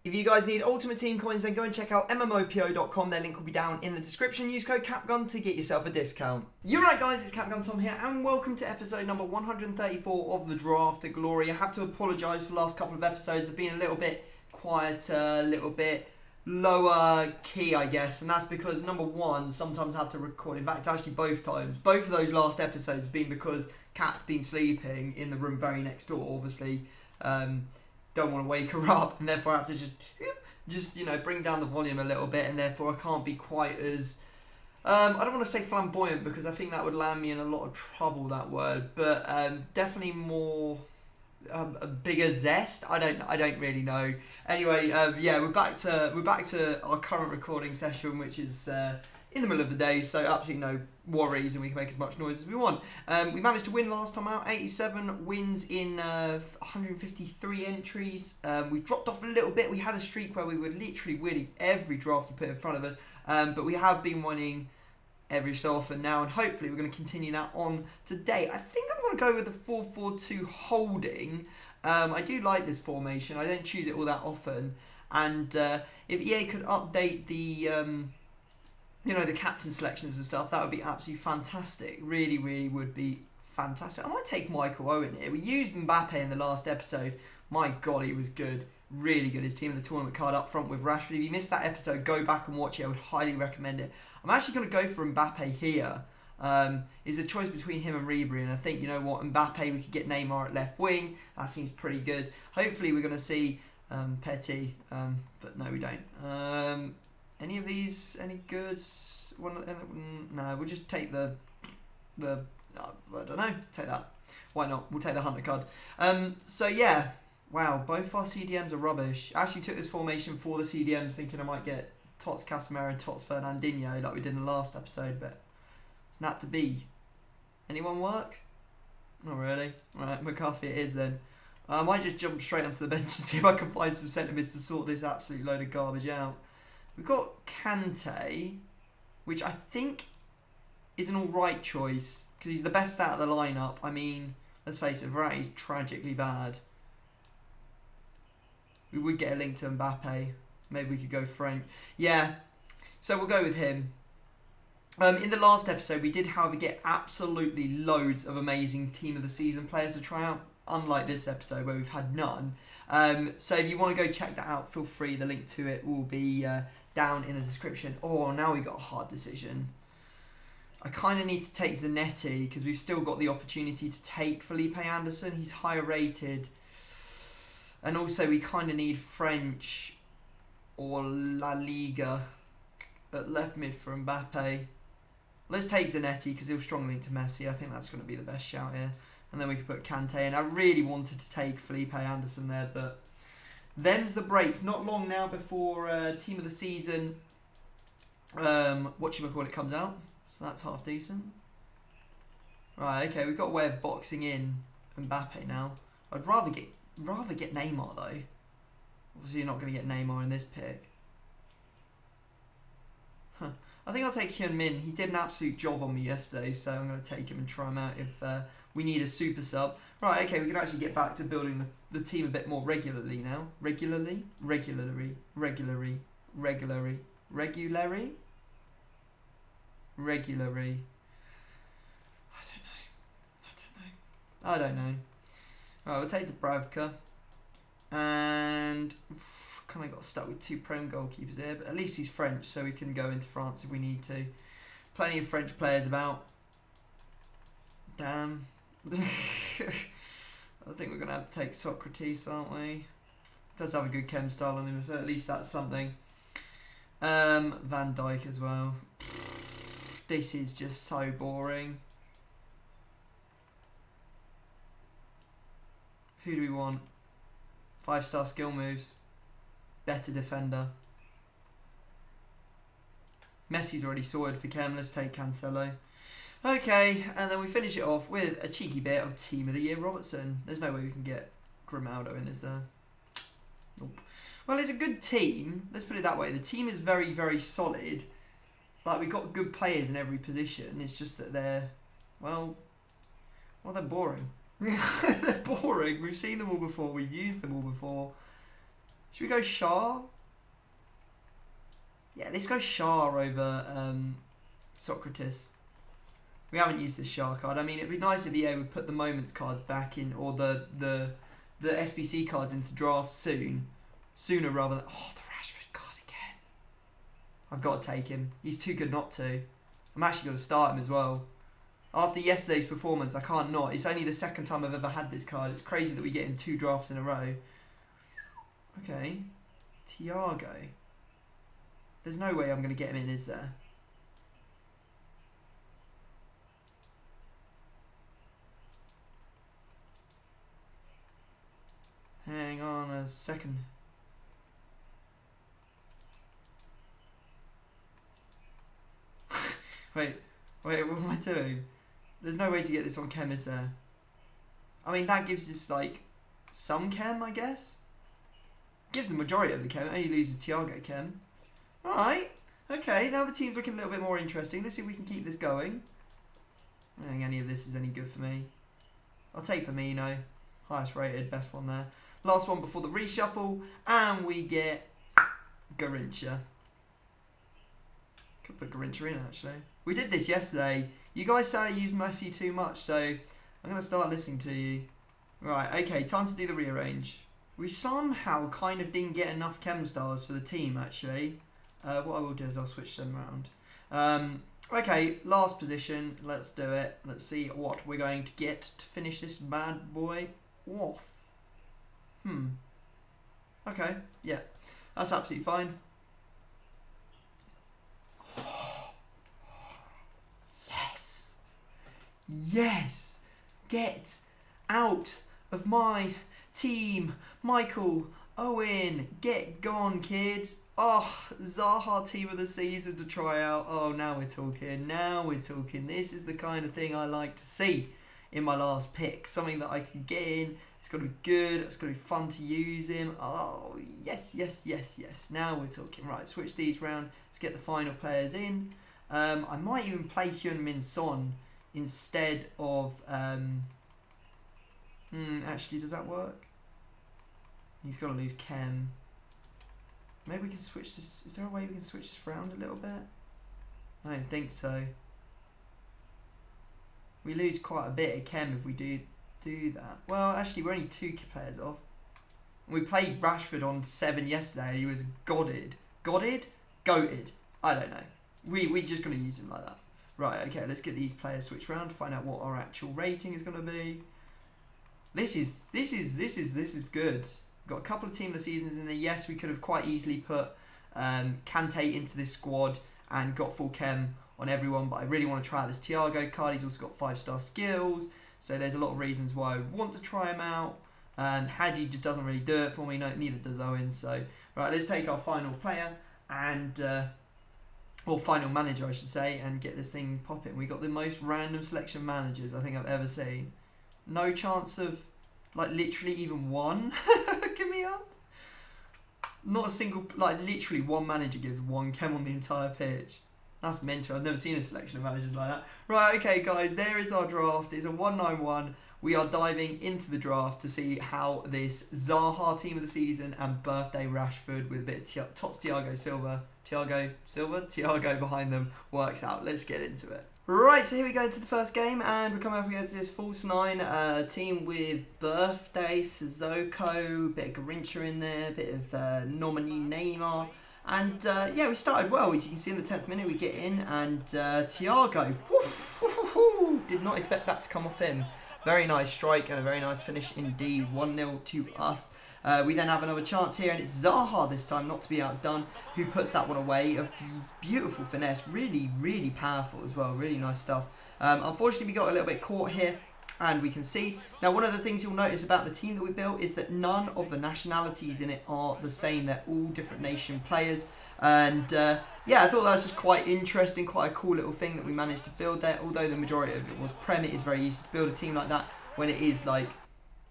If you guys need Ultimate Team coins, then go and check out MMOPO.com. Their link will be down in the description. Use code CAPGUN to get yourself a discount. You're right, guys. It's CapGun Tom here, and welcome to episode number 134 of the Draft to Glory. I have to apologise for the last couple of episodes. I've been a little bit quieter, a little bit lower key, I guess, and that's because number one, sometimes I have to record. In fact, actually both times. Both of those last episodes have been because Kat's been sleeping in the room very next door, obviously. Don't want to wake her up, and therefore I have to just bring down the volume a little bit, and therefore I can't be quite as I don't want to say flamboyant because I think that would land me in a lot of trouble, that word, but definitely more a bigger zest. I don't really know. Anyway, yeah, we're back to our current recording session, which is in the middle of the day, so absolutely no worries, and we can make as much noise as we want. We managed to win last time out, 87 wins in 153 entries. We dropped off a little bit. We had a streak where we were literally winning every draft you put in front of us, but we have been winning every so often now, and hopefully we're going to continue that on today. I think I'm going to go with the 4-4-2 holding. I do like this formation. I don't choose it all that often, and if EA could update the the captain selections and stuff, that would be absolutely fantastic. Really, really would be fantastic. I might take Michael Owen here. We used Mbappe in the last episode. My God, he was good. Really good. His team in the tournament card up front with Rashford. If you missed that episode, go back and watch it. I would highly recommend it. I'm actually going to go for Mbappe here. It's a choice between him and Ribery, and I think, you know what, Mbappe, we could get Neymar at left wing. That seems pretty good. Hopefully we're going to see Petty, but no, we don't. Any of these any good? No, we'll just take the I don't know, take that. Why not? We'll take the Hunter card. So yeah, wow, both our CDMs are rubbish. I actually took this formation for the CDMs thinking I might get Tots Casemiro and Tots Fernandinho like we did in the last episode, but it's not to be. Anyone work? Not really. Alright, McCarthy it is then. I might just jump straight onto the bench and see if I can find some centre mids to sort this absolute load of garbage out. We've got Kante, which I think is an alright choice, because he's the best out of the lineup. I mean, let's face it, Verratti's tragically bad. We would get a link to Mbappe. Maybe we could go French. Yeah, so we'll go with him. In the last episode, we did, however, get absolutely loads of amazing Team of the Season players to try out, unlike this episode where we've had none. So if you want to go check that out, feel free. The link to it will be down in the description. Oh, now we've got a hard decision. I kind of need to take Zanetti because we've still got the opportunity to take Felipe Anderson. He's higher rated. And also we kind of need French or La Liga at left mid for Mbappe. Let's take Zanetti because he'll strongly link to Messi. I think that's going to be the best shout here. And then we could put Kante in. I really wanted to take Felipe Anderson there, but them's the breaks. Not long now before Team of the Season, whatchamacallit comes out. So that's half decent. Right, okay, we've got a way of boxing in Mbappe now. I'd rather get Neymar though. Obviously you're not going to get Neymar in this pick. Huh. I think I'll take Hyun Min. He did an absolute job on me yesterday, so I'm going to take him and try him out if we need a super sub. Right, okay, we can actually get back to building the team a bit more regularly now. Regularly? Regularly. Regularly. Regularly. Regularly? Regularly. I don't know. Right, we'll take Dubravka. And kind of got stuck with two Prem goalkeepers here, but at least he's French, so we can go into France if we need to. Plenty of French players about. Damn. I think we're going to have to take Socrates, aren't we? Does have a good chem style on him, so at least that's something. Van Dijk as well. This is just so boring. Who do we want? 5-star skill moves. Better defender. Messi's already sorted for Chem. Let's take Cancelo. Okay, and then we finish it off with a cheeky bit of Team of the Year Robertson. There's no way we can get Grimaldo in, is there? Nope. Well, it's a good team. Let's put it that way. The team is very, very solid. Like, we've got good players in every position. It's just that they're, well, they're boring. They're boring. We've seen them all before. We've used them all before. Should we go Shah? Yeah, let's go Shah over Socrates. We haven't used the Shah card. I mean, it'd be nice if EA would put the Moments cards back in, or the SBC cards into draft sooner rather than... Oh, the Rashford card again. I've got to take him. He's too good not to. I'm actually going to start him as well. After yesterday's performance, I can't not. It's only the second time I've ever had this card. It's crazy that we get in 2 drafts in a row. Okay. Thiago. There's no way I'm going to get him in, is there? Hang on a second. Wait, what am I doing? There's no way to get this on chem, is there? I mean, that gives us, like, some chem, I guess? Gives the majority of the chem. It only loses Thiago chem. Alright. Okay, now the team's looking a little bit more interesting. Let's see if we can keep this going. I don't think any of this is any good for me. I'll take Firmino. Highest rated, best one there. Last one before the reshuffle. And we get Garrincha. Could put Garrincha in, actually. We did this yesterday. You guys say I use Messi too much, so I'm going to start listening to you. Right, okay, time to do the rearrange. We somehow kind of didn't get enough chem stars for the team, actually. What I will do is I'll switch them around. Okay, last position. Let's do it. Let's see what we're going to get to finish this bad boy off. Okay, yeah. That's absolutely fine. Yes! Yes! Get out of my team! Michael Owen! Get gone, kids! Oh, Zaha team of the season to try out. Oh, now we're talking. Now we're talking. This is the kind of thing I like to see in my last pick. Something that I can get in. It's got to be good. It's got to be fun to use him. Oh, yes, yes, yes, yes. Now we're talking. Right, switch these round. Let's get the final players in. I might even play Heung-min Son instead of... actually, does that work? He's got to lose chem. Maybe we can switch this. Is there a way we can switch this round a little bit? I don't think so. We lose quite a bit of chem if we do that. Well, actually, we're only 2 players off. We played Rashford on 7 yesterday and he was godded. Godded? Goated. I don't know. We're just going to use him like that. Right, okay, let's get these players switched around to find out what our actual rating is going to be. This is good. Got a couple of team of the seasons in there. Yes, we could have quite easily put Kante into this squad and got full chem on everyone, but I really want to try out this Thiago card. He's also got 5-star skills, so there's a lot of reasons why I want to try him out. Hadji just doesn't really do it for me, no, neither does Owen. So, right, let's take our final player and, or final manager, I should say, and get this thing popping. We got the most random selection of managers I think I've ever seen. No chance of, like, literally even one. Give me up. Not a single, like, literally one manager gives 1 chem on the entire pitch. That's mental. I've never seen a selection of managers like that. Right, okay, guys, there is our draft. It's a 191. We are diving into the draft to see how this Zaha team of the season and birthday Rashford with a bit of Tots Thiago behind them works out. Let's get into it. Right, so here we go to the first game, and we're coming up against this false 9 team with birthday, Sissoko, bit of Garrincha in there, bit of nominee Neymar, and yeah, we started well. As you can see in the 10th minute we get in, and Thiago, did not expect that to come off him. Very nice strike and a very nice finish indeed, 1-0 to us. We then have another chance here, and it's Zaha this time, not to be outdone, who puts that one away. A beautiful finesse, really, really powerful as well, really nice stuff. Unfortunately, we got a little bit caught here, and we concede. Now, one of the things you'll notice about the team that we built is that none of the nationalities in it are the same. They're all different nation players. And yeah, I thought that was just quite interesting, quite a cool little thing that we managed to build there. Although the majority of it was Prem, it is very easy to build a team like that when it is like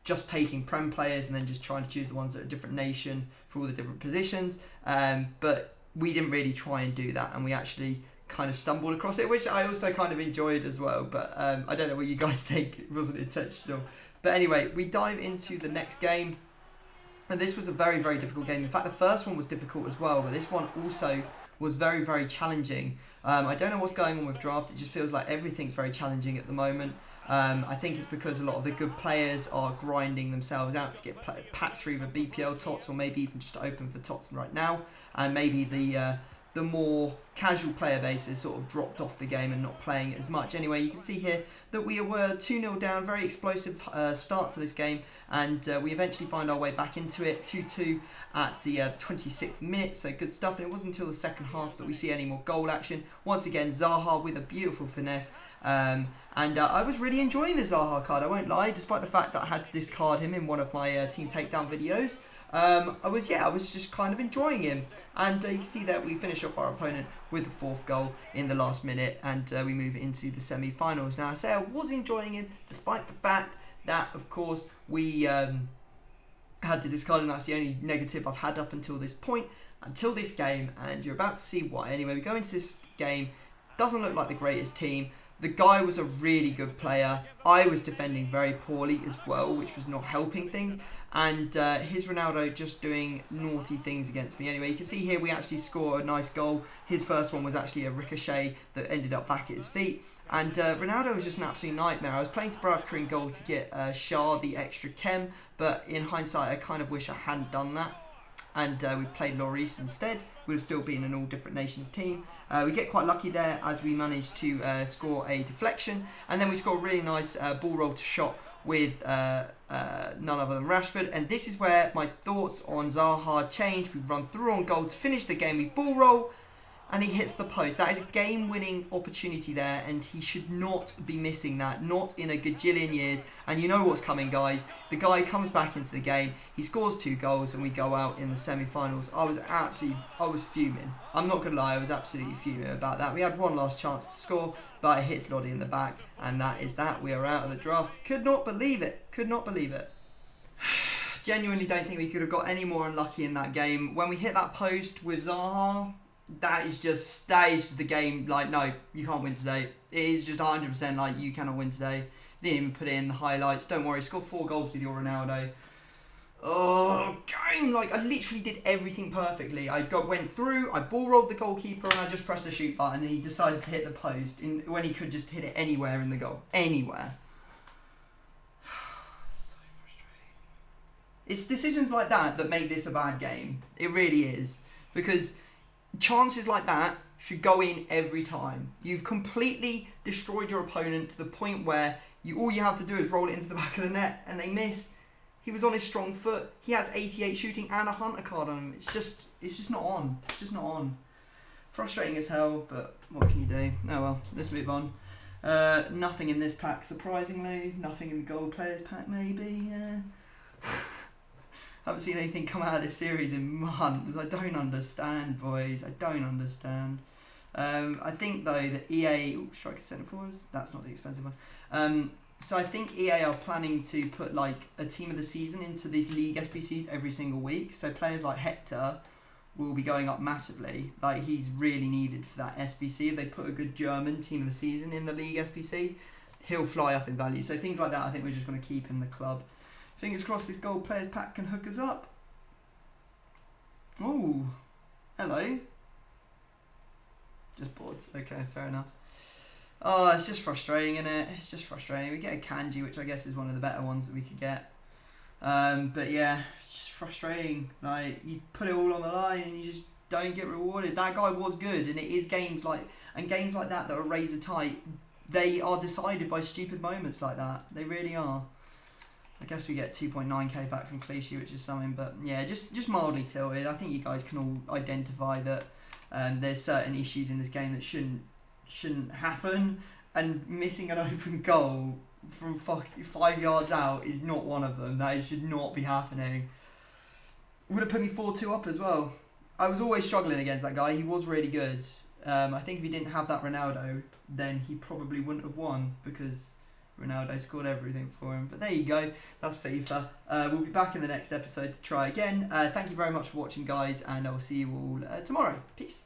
just taking Prem players and then just trying to choose the ones that are a different nation for all the different positions. But we didn't really try and do that, and we actually kind of stumbled across it, which I also kind of enjoyed as well. But I don't know what you guys think. It wasn't intentional. But anyway, we dive into the next game. And this was a very, very difficult game. In fact, the first one was difficult as well, but this one also was very, very challenging. I don't know what's going on with draft. It just feels like everything's very challenging at the moment. I think it's because a lot of the good players are grinding themselves out to get packs for either BPL TOTS or maybe even just open for TOTS right now. And maybe the more casual player base has sort of dropped off the game and not playing it as much. Anyway, you can see here that we were 2-0 down, very explosive start to this game, and we eventually find our way back into it, 2-2 at the 26th minute, so good stuff. And it wasn't until the second half that we see any more goal action. Once again, Zaha with a beautiful finesse, and I was really enjoying the Zaha card, I won't lie, despite the fact that I had to discard him in one of my team takedown videos. I was just kind of enjoying him, and you can see that we finish off our opponent with the fourth goal in the last minute, and we move into the semi-finals. Now, I say I was enjoying him, despite the fact that, of course, we had to discard him. That's the only negative I've had up until this point, until this game, and you're about to see why. Anyway, we go into this game, doesn't look like the greatest team. The guy was a really good player. I was defending very poorly as well, which was not helping things. And his Ronaldo just doing naughty things against me. Anyway, you can see here we actually score a nice goal. His first one was actually a ricochet that ended up back at his feet. And Ronaldo was just an absolute nightmare. I was playing Dubravka in goal to get Shah the extra chem, but in hindsight, I kind of wish I hadn't done that. And we played Lloris instead. We'd have still been an all different nations team. We get quite lucky there as we managed to score a deflection, and then we score a really nice ball roll to shot with none other than Rashford. And this is where my thoughts on Zaha change. We run through on goal to finish the game. We ball roll, and he hits the post. That is a game-winning opportunity there, and he should not be missing that, not in a gajillion years. And you know what's coming, guys. The guy comes back into the game, he scores 2 goals, and we go out in the semi-finals. I was fuming. I'm not going to lie, I was absolutely fuming about that. We had one last chance to score, but it hits Lodi in the back, and that is that. We are out of the draft. Could not believe it. Could not believe it. Genuinely don't think we could have got any more unlucky in that game. When we hit that post with Zaha, that is just the game. Like, no, you can't win today. It is just 100% like, you cannot win today. Didn't even put it in the highlights. Don't worry, score 4 goals with your Ronaldo. Oh, game! Like, I literally did everything perfectly. Went through, I ball rolled the goalkeeper, and I just pressed the shoot button, and he decided to hit the post when he could just hit it anywhere in the goal. Anywhere. So frustrating. It's decisions like that that make this a bad game. It really is. Because chances like that should go in every time. You've completely destroyed your opponent to the point where all you have to do is roll it into the back of the net, and they miss. He was on his strong foot. He has 88 shooting and a Hunter card on him. It's just not on. It's just not on. Frustrating as hell, but what can you do? Oh well, let's move on. Nothing in this pack, surprisingly. Nothing in the gold players pack, maybe. Yeah. Haven't seen anything come out of this series in months. I don't understand, boys. I don't understand. I think, though, that EA... Ooh, striker centre forwards. That's not the expensive one. So I think EA are planning to put, like, a team of the season into these league SBCs every single week. So players like Hector will be going up massively. Like, he's really needed for that SBC. If they put a good German team of the season in the league SBC, he'll fly up in value. So things like that, I think we're just going to keep in the club. Fingers crossed this gold players pack can hook us up. Ooh, hello. Just boards. Okay, fair enough. Oh, it's just frustrating, isn't it? It's just frustrating. We get a Kanji, which I guess is one of the better ones that we could get. But yeah, it's just frustrating. Like, you put it all on the line and you just don't get rewarded. That guy was good, and it is games like that that are razor tight. They are decided by stupid moments like that. They really are. I guess we get 2.9k back from Clichy, which is something, but yeah, just mildly tilted. I think you guys can all identify that there's certain issues in this game that shouldn't happen, and missing an open goal from 5 yards out is not one of them. That should not be happening. Would have put me 4-2 up as well. I was always struggling against that guy. He was really good. I think if he didn't have that Ronaldo, then he probably wouldn't have won, because Ronaldo scored everything for him. But there you go. That's FIFA. We'll be back in the next episode to try again. Thank you very much for watching, guys, and I will see you all tomorrow. Peace.